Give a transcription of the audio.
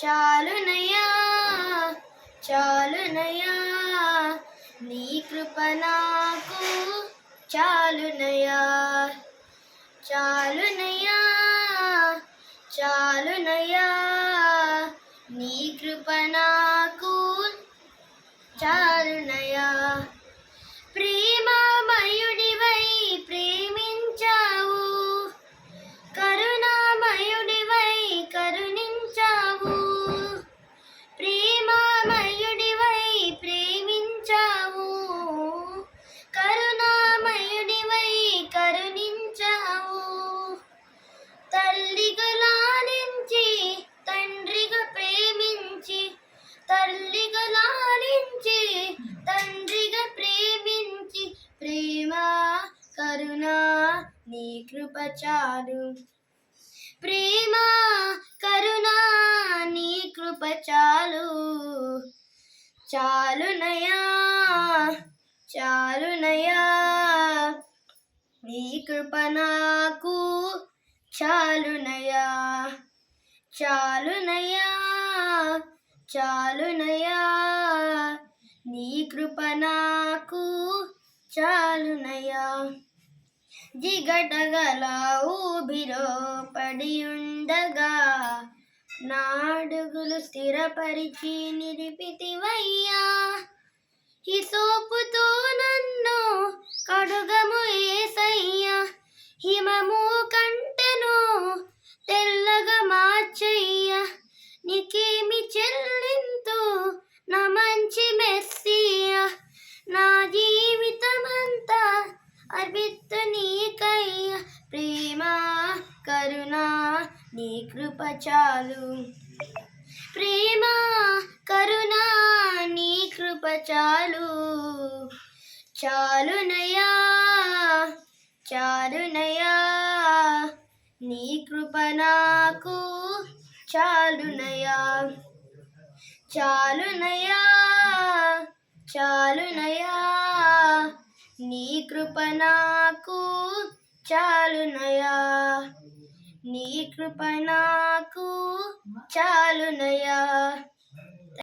చాలునయ్యా చాలునయ్యా నీ కృప నాకు చాలునయ్యా చాలునయ్యా చాలునయ్యా నీ కృప నాకు చాలునయ్యా ప్రేమమయుడివై ప్రేమించావు కరుణామయుడివై కరుణించావు ప్రేమమయుడివై ప్రేమించావు కరుణామయుడివై కరుణించావు తల్లిగా లాలించి తండ్రిగా ప్రేమించి తల్లిగా లాలించి తండ్రిగా ప్రేమించి ప్రేమ కరుణ నీ కృప చాలు ప్రేమ కరుణ నీ కృప చాలు చాలునయ్యా చాలునయ్యా నీ కృప నాకు చాలునయ్యా చాలునయ్యా చాలునయ్యా నీ కృప నాకు చాలునయ్యా జిగటగల ఊబిలో పడి ఉండగా నాడుగులు స్థిరపరిచి నిలిపితివయ్యా హిసోపుతో నన్ను కడుగము యేసయ్యా హిమము కంటెను తెల్లగా మార్చయ్యా నీకేమి చెల్లింతు నా మంచి మెస్సియా నా జీవితమంతా అర్పిత్తు నీకయ్యా ప్రేమ కరుణ నీ కృప చాలు ప్రేమ కరుణ నీ కృప చాలు చాలునయ్యా చాలునయ్యా నీ కృప నాకు చాలునయ్యా చాలునయ్యా చాలునయ్యా నీ కృప నాకు చాలునయ్యా నీ కృప నాకు చాలునయ్యా